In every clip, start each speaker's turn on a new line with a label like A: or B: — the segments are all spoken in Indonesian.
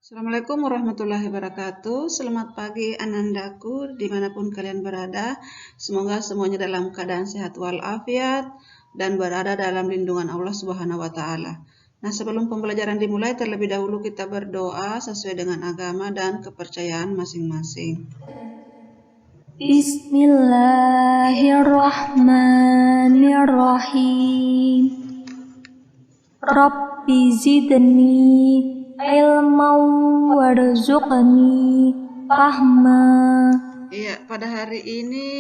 A: Assalamualaikum warahmatullahi wabarakatuh. Selamat pagi anandaku dimanapun kalian berada. Semoga semuanya dalam keadaan sehat walafiat dan berada dalam lindungan Allah Subhanahu wa Ta'ala. Nah, sebelum pembelajaran dimulai, terlebih dahulu kita berdoa sesuai dengan agama dan kepercayaan masing-masing.
B: Bismillahirrahmanirrahim. Rabbi zidni ilman warzuqni fahma.
A: Iya, pada hari ini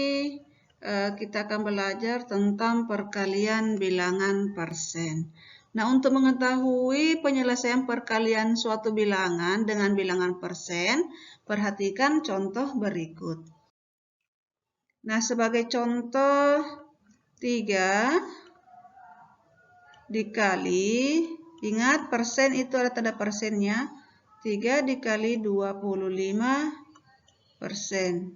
A: kita akan belajar tentang perkalian bilangan persen. Nah, untuk mengetahui penyelesaian perkalian suatu bilangan dengan bilangan persen, perhatikan contoh berikut. Nah, sebagai contoh 3 dikali, ingat persen itu ada tanda persennya, 3 dikali 25%.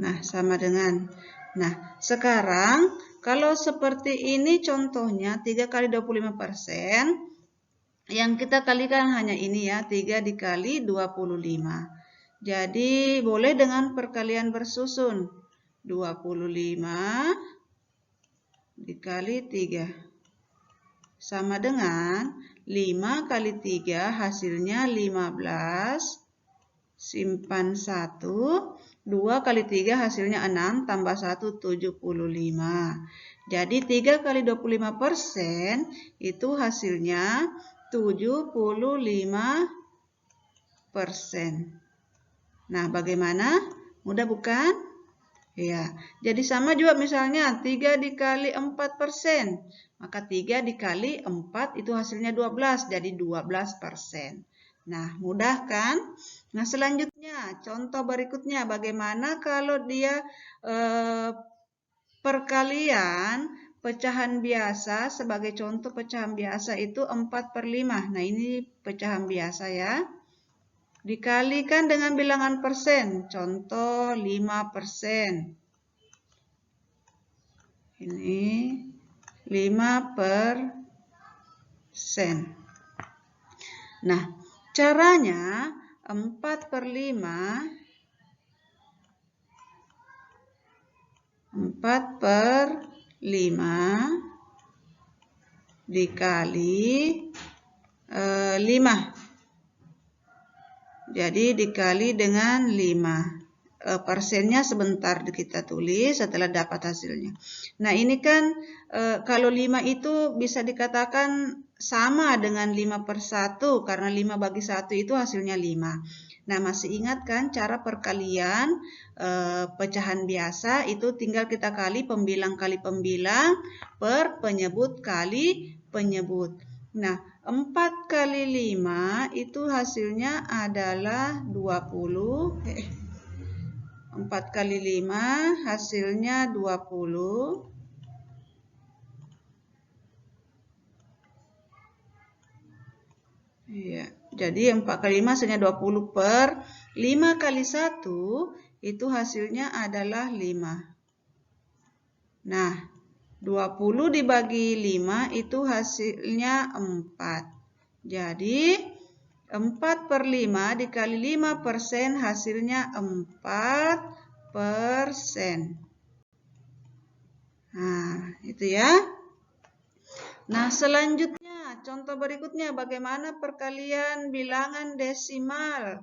A: Nah, sama dengan. Nah, sekarang kalau seperti ini contohnya 3 kali 25%, yang kita kalikan hanya ini ya, 3 dikali 25. Jadi, boleh dengan perkalian bersusun. 25 dikali 3. Sama dengan 5 kali 3 hasilnya 15. Simpan 1. 2 kali 3 hasilnya 6, tambah 1, 75. Jadi 3 kali 25% itu hasilnya 75%. Nah, bagaimana? Mudah bukan? Ya, jadi sama juga misalnya 3 dikali 4%. Maka 3 dikali 4 itu hasilnya 12, jadi 12%. Nah, mudah kan? Nah, selanjutnya, contoh berikutnya, bagaimana kalau dia perkalian pecahan biasa, sebagai contoh pecahan biasa itu 4/5. Nah, ini pecahan biasa ya. Dikalikan dengan bilangan persen, contoh 5%. Ini 5%. Nah, caranya 4/5 dikali 5. Jadi dikali dengan 5. Persennya sebentar kita tulis setelah dapat hasilnya. Nah, ini kan kalau 5 itu bisa dikatakan sama dengan 5/1 karena 5 bagi 1 itu hasilnya 5. Nah, masih ingat kan cara perkalian pecahan biasa itu tinggal kita kali pembilang per penyebut kali penyebut. Nah, 4 kali 5 itu hasilnya adalah 20. 4 kali 5 hasilnya 20. Iya, jadi 4 kali 5 hasilnya 20 per 5 kali 1 itu hasilnya adalah 5. Nah, 20 dibagi 5 itu hasilnya 4. Jadi 4/5 dikali 5% hasilnya 4%. Nah, itu ya. Nah, selanjutnya contoh berikutnya bagaimana perkalian bilangan desimal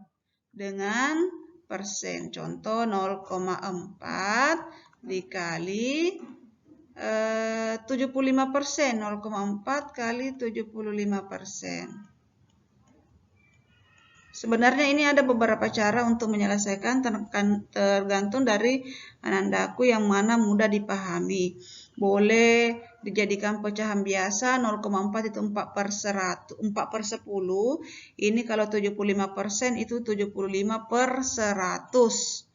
A: dengan persen. Contoh 0,4 dikali 75%. 0,4 kali 75%. Sebenarnya ini ada beberapa cara untuk menyelesaikan, tergantung dari anandaku yang mana mudah dipahami. Boleh dijadikan pecahan biasa, 0,4 itu 4/100, 4/10. Ini kalau 75% itu 75/100.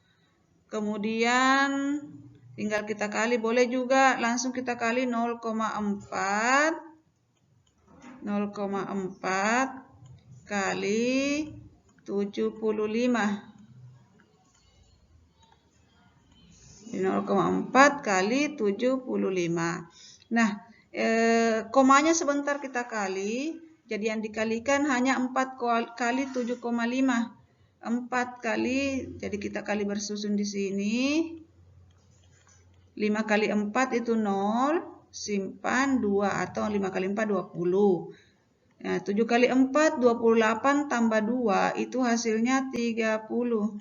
A: Kemudian tinggal kita kali, boleh juga langsung kita kali 0,4 kali 75. 0,4 kali 75. Nah, komanya sebentar kita kali. Jadi yang dikalikan hanya 4 kali 7,5. 4 kali, jadi kita kali bersusun di sini. 5 kali 4 itu 0, simpan 2 atau 5 kali 4 20. Nah, 7 kali 4 28 tambah 2 itu hasilnya 30.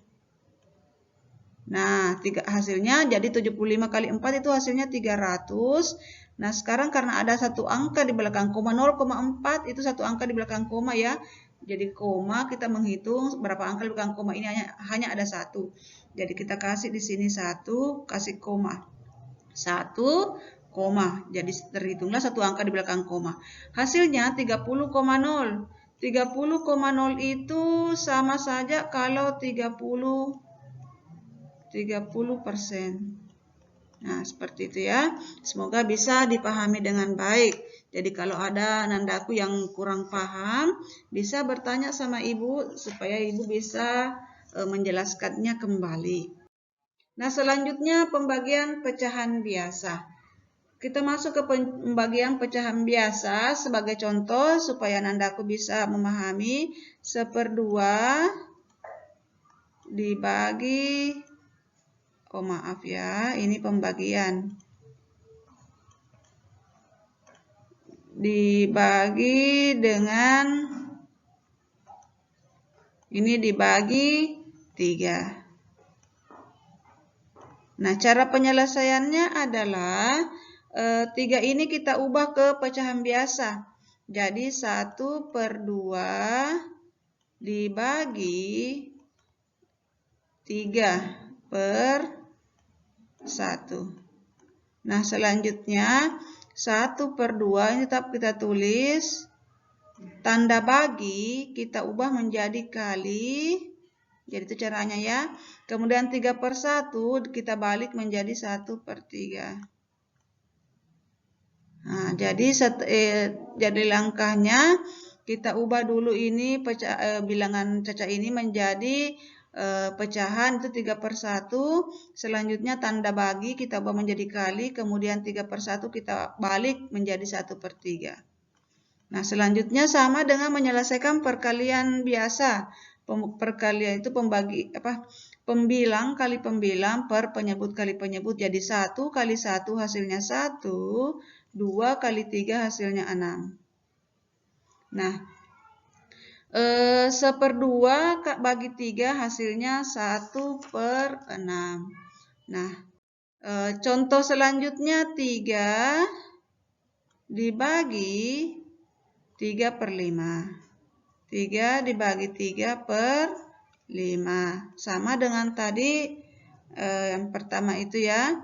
A: Nah, hasilnya jadi 75 kali 4 itu hasilnya 300. Nah, sekarang karena ada satu angka di belakang koma 0,4 itu satu angka di belakang koma ya. Jadi koma kita menghitung berapa angka di belakang koma ini hanya ada satu. Jadi kita kasih di sini 1, kasih koma. 1, koma. Jadi terhitunglah satu angka di belakang koma. Hasilnya 30,0. 30,0 itu sama saja kalau 30%. Nah, seperti itu ya. Semoga bisa dipahami dengan baik. Jadi kalau ada nandaku yang kurang paham, bisa bertanya sama ibu supaya ibu bisa menjelaskannya kembali. Nah, selanjutnya pembagian pecahan biasa. Kita masuk ke pembagian pecahan biasa sebagai contoh supaya nandaku bisa memahami. 1/2 dibagi, oh maaf ya, ini pembagian. Dibagi dengan, ini dibagi 3. Nah, cara penyelesaiannya adalah 3 ini kita ubah ke pecahan biasa. Jadi 1/2 dibagi 3/1. Nah, selanjutnya 1/2 ini tetap kita tulis. Tanda bagi kita ubah menjadi kali. Jadi itu caranya ya. Kemudian 3/1 kita balik menjadi 1/3. Nah, jadi langkahnya kita ubah dulu ini bilangan caca ini menjadi pecahan itu 3/1. Selanjutnya tanda bagi kita ubah menjadi kali. Kemudian 3/1 kita balik menjadi 1/3. Nah, selanjutnya sama dengan menyelesaikan perkalian biasa. Perkalian itu pembilang kali pembilang per penyebut kali penyebut. Jadi 1 kali 1 hasilnya 1, 2 kali 3 hasilnya 6. Nah, 1/2 bagi 3 hasilnya 1/6. Nah, contoh selanjutnya 3 dibagi 3/5. 3 dibagi 3/5. Sama dengan tadi yang pertama itu ya.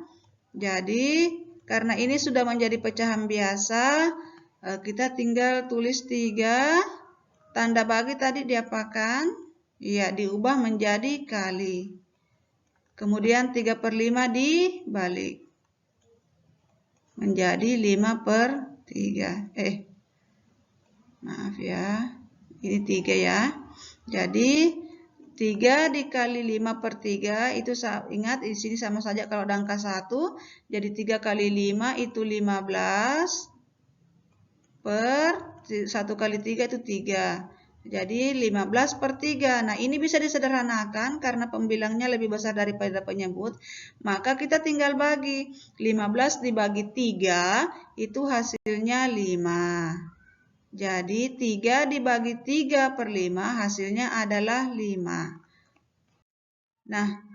A: Jadi karena ini sudah menjadi pecahan biasa, kita tinggal tulis 3. Tanda bagi tadi diapakan? Ya, diubah menjadi kali. Kemudian 3/5 dibalik. Menjadi 5/3. Maaf ya. Ini 3 ya. Jadi 3 dikali 5/3 itu ingat di sini sama saja kalau ada angka 1. Jadi 3 kali 5 itu 15 per 1 kali 3 itu 3. Jadi 15/3. Nah, ini bisa disederhanakan karena pembilangnya lebih besar daripada penyebut. Maka kita tinggal bagi. 15 dibagi 3 itu hasilnya 5. Jadi 3 dibagi 3/5 hasilnya adalah 5. Nah,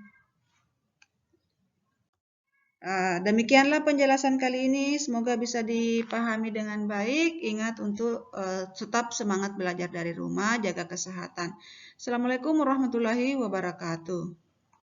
A: demikianlah penjelasan kali ini. Semoga bisa dipahami dengan baik. Ingat untuk tetap semangat belajar dari rumah, jaga kesehatan. Assalamualaikum warahmatullahi wabarakatuh.